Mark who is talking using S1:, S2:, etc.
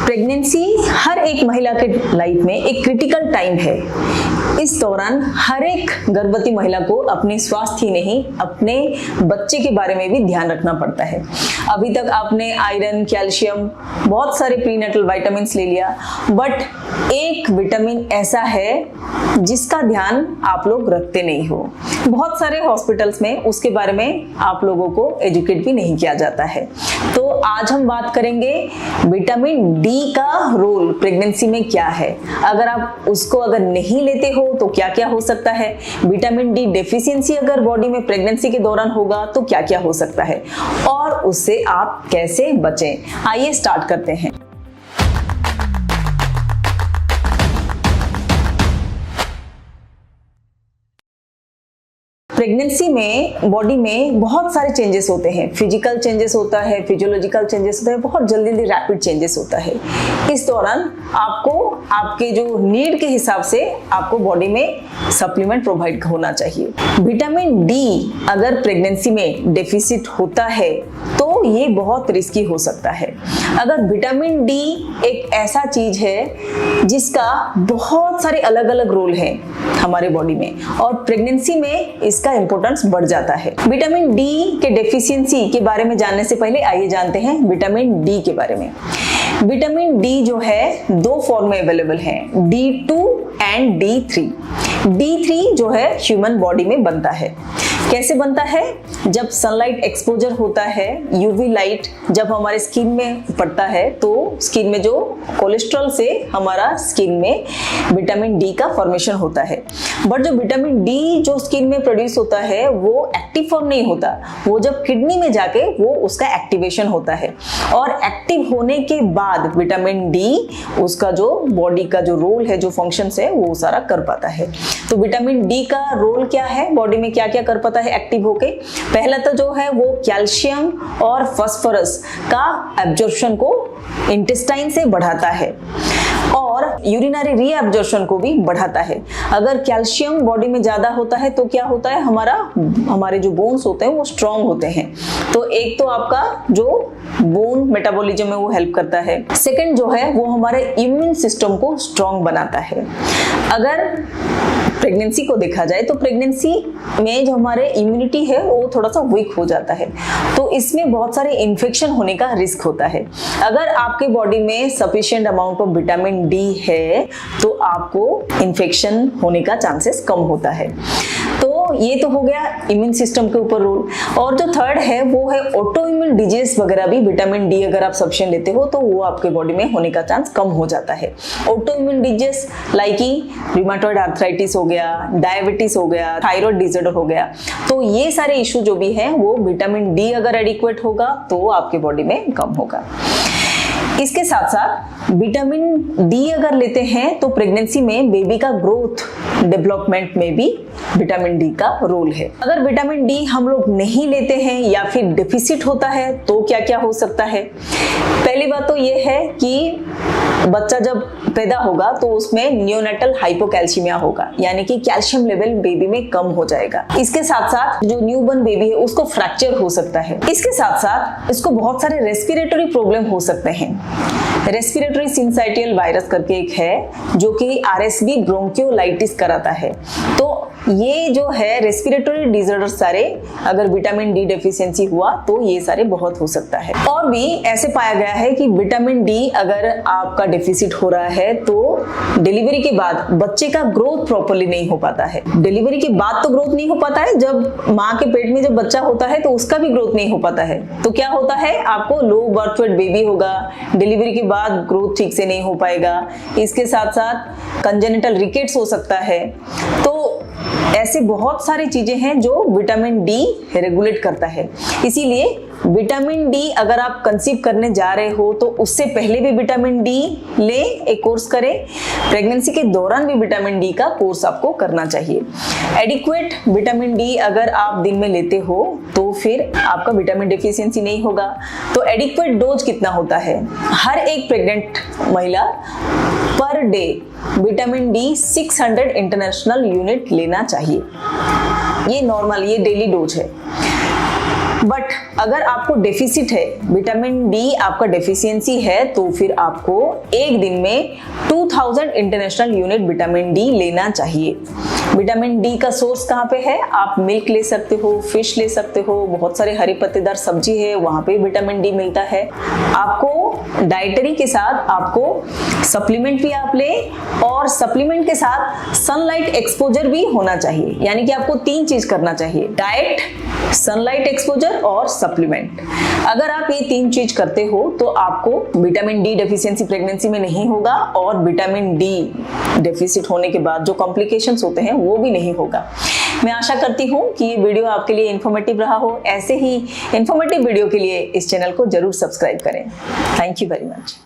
S1: Pregnancy हर एक महिला के लाइफ में एक क्रिटिकल टाइम है। इस दौरान हर एक गर्भवती महिला को अपने स्वास्थ्य ही नहीं, अपने बच्चे के बारे में भी ध्यान रखना पड़ता है। अभी तक आपने आयरन, कैल्शियम, बहुत सारे प्रीनेटल विटामिन्स ले लिया, बट एक विटामिन ऐसा है जिसका ध्यान आप लोग रखते नहीं हो। बहुत सारे हॉस्पिटल्स में उसके बारे में आप लोगों को एजुकेट भी नहीं किया जाता है। तो आज हम बात करेंगे विटामिन डी का रोल प्रेगनेंसी में क्या है। अगर आप उसको नहीं लेते हो तो क्या क्या हो सकता है, विटामिन डी डेफिशिएंसी अगर बॉडी में प्रेगनेंसी के दौरान होगा तो क्या क्या हो सकता है, और उससे आप कैसे बचें। आइए स्टार्ट करते हैं। प्रेगनेंसी में बॉडी में बहुत सारे चेंजेस होते हैं। फिजिकल चेंजेस होता है, फिजियोलॉजिकल चेंजेस होता है, बहुत जल्दी जल्दी रैपिड चेंजेस होता है। इस दौरान आपको आपके जो नीड के हिसाब से आपको बॉडी में सप्लीमेंट प्रोवाइड होना चाहिए। विटामिन डी अगर प्रेगनेंसी में डेफिसिट होता है तो ये बहुत रिस्की हो सकता है। अगर विटामिन डी एक ऐसा चीज है जिसका बहुत सारे अलग अलग रोल हैं हमारे बॉडी में, और प्रेगनेंसी में इसका इंपॉर्टेंस बढ़ जाता है। विटामिन डी के डेफिशिएंसी के बारे में जानने से पहले आइए जानते हैं विटामिन डी के बारे में। विटामिन डी जो है दो फॉर्म में अवेलेबल है, D2 एंड D3। D3 जो है ह्यूमन बॉडी में बनता है। कैसे बनता है? जब सनलाइट एक्सपोजर होता है, यूवी लाइट जब हमारे स्किन में पड़ता है तो स्किन में जो कोलेस्ट्रॉल से हमारा स्किन में विटामिन डी का फॉर्मेशन होता है। बट जो विटामिन डी जो स्किन में प्रोड्यूस होता है वो एक्टिव फॉर्म नहीं होता, वो जब किडनी में जाके वो उसका एक्टिवेशन होता है, और एक्टिव होने के बाद विटामिन डी उसका जो बॉडी का जो रोल है, जो फंक्शंस है, वो सारा कर पाता है। तो विटामिन डी का रोल क्या है, बॉडी में क्या क्या कर पाता है एक्टिव होके? पहला तो जो है वो कैल्शियम और फास्फोरस का एब्जॉर्प्शन को इंटेस्टाइन से बढ़ाता है, और यूरिनरी रीअब्जॉर्प्शन को भी बढ़ाता है। अगर कैल्शियम बॉडी में ज्यादा होता है तो क्या होता है, हमारे जो बोन्स होते हैं वो स्ट्रांग होते हैं। तो एक तो आपका जो बोन मेटाबॉलिज्म में वो हेल्प करता है। सेकंड जो है वो हमारे इम्यून सिस्टम को स्ट्रांग बनाता है। अगर प्रेगनेंसी को देखा जाए तो प्रेगनेंसी में जो हमारे इम्यूनिटी है वो थोड़ा सा वीक हो जाता है, तो इसमें बहुत सारे इन्फेक्शन होने का रिस्क होता है। अगर आपके बॉडी में sufficient amount of vitamin D है तो आपको इन्फेक्शन होने का चांसेस कम होता है। तो ये तो हो गया इम्यून सिस्टम के ऊपर रोल। और जो थर्ड है वो है ऑटो इम्यून डिजीज वगैरह भी विटामिन डी अगर आप सफिशिएंट लेते हो तो वो आपके बॉडी में होने का चांस कम हो जाता है। Auto immune disease like rheumatoid arthritis हो गया, डायबिटीज हो गया, थायराइड डिसऑर्डर हो गया, तो ये सारे इश्यू जो भी हैं वो विटामिन डी अगर एडिक्वेट होगा तो आपके बॉडी में कम होगा। इसके साथ साथ विटामिन डी अगर लेते हैं तो प्रेगनेंसी में बेबी का ग्रोथ डेवलपमेंट में भी विटामिन डी का रोल है। अगर विटामिन डी हम लोग नहीं लेते हैं या फिर डेफिसिट होता है तो क्या क्या हो सकता है? पहली बात तो ये है कि बच्चा जब पैदा होगा तो उसमें नियोनेटल हाइपोकैल्सीमिया होगा, यानी कि कैल्शियम लेवल बेबी में कम हो जाएगा। इसके साथ साथ जो न्यूबॉर्न बेबी है उसको फ्रैक्चर हो सकता है। इसके साथ साथ इसको बहुत सारे रेस्पिरेटरी प्रॉब्लम हो सकते हैं। रेस्पिरेटरी सिंसाइटियल वायरस करके एक है जो कि आरएसबी ब्रोंकियोलाइटिस कराता है। तो ये जो है रेस्पिरेटरी डिसऑर्डर सारे अगर विटामिन डी डेफिशिएंसी हुआ तो ये सारे बहुत हो सकता है। और भी ऐसे पाया गया है कि विटामिन डी अगर आपका डेफिसिट हो रहा है तो डिलीवरी के बाद बच्चे का ग्रोथ प्रॉपर्ली नहीं हो पाता है। डिलीवरी के बाद तो ग्रोथ नहीं हो पाता है, जब माँ के पेट में जब बच्चा होता है तो उसका भी ग्रोथ नहीं हो पाता है। तो क्या होता है, आपको लो बर्थ वेट बेबी होगा, डिलीवरी के बाद ग्रोथ ठीक से नहीं हो पाएगा। इसके साथ साथ कंजेनिटल रिकेट्स हो सकता है। तो ऐसे बहुत सारी चीजें हैं जो विटामिन डी रेगुलेट करता है। इसीलिए विटामिन डी अगर आप कंसीव करने जा रहे हो तो उससे पहले भी विटामिन डी ले, एक कोर्स करें। प्रेगनेंसी के दौरान भी विटामिन डी का कोर्स आपको करना चाहिए। एडिक्वेट विटामिन डी अगर आप दिन में लेते हो तो फिर आपका विटामिन डेफिशिएंसी नहीं होगा। तो एडिक्वेट डोज कितना होता है? हर एक प्रेग्नेंट महिला per day vitamin D 600 international unit लेना चाहिए। ये नॉर्मल, ये डेली डोज है। बट अगर आपको डेफिसिट है, विटामिन डी आपका डेफिशिएंसी है, तो फिर आपको एक दिन में 2000 इंटरनेशनल यूनिट विटामिन डी लेना चाहिए। विटामिन डी का सोर्स कहाँ पे है? आप मिल्क ले सकते हो, फिश ले सकते हो, बहुत सारे हरे पत्तेदार सब्जी है, वहां पे विटामिन डी मिलता है। आपको डाइटरी के साथ आपको सप्लीमेंट भी आप ले, और सप्लीमेंट के साथ सनलाइट एक्सपोजर भी होना चाहिए। यानी कि आपको 3 चीज करना चाहिए: डाइट, सनलाइट एक्सपोजर और सप्लीमेंट। अगर आप ये 3 चीज करते हो तो आपको विटामिन डी डेफिशिएंसी प्रेगनेंसी में नहीं होगा, और विटामिन डी डेफिसिट होने के बाद जो कॉम्प्लिकेशंस होते हैं वो भी नहीं होगा। मैं आशा करती हूँ कि ये वीडियो आपके लिए इन्फॉर्मेटिव रहा हो। ऐसे ही इन्फॉर्मेटिव वीडियो के लिए इस चैनल को जरूर सब्सक्राइब करें। Thank you very much.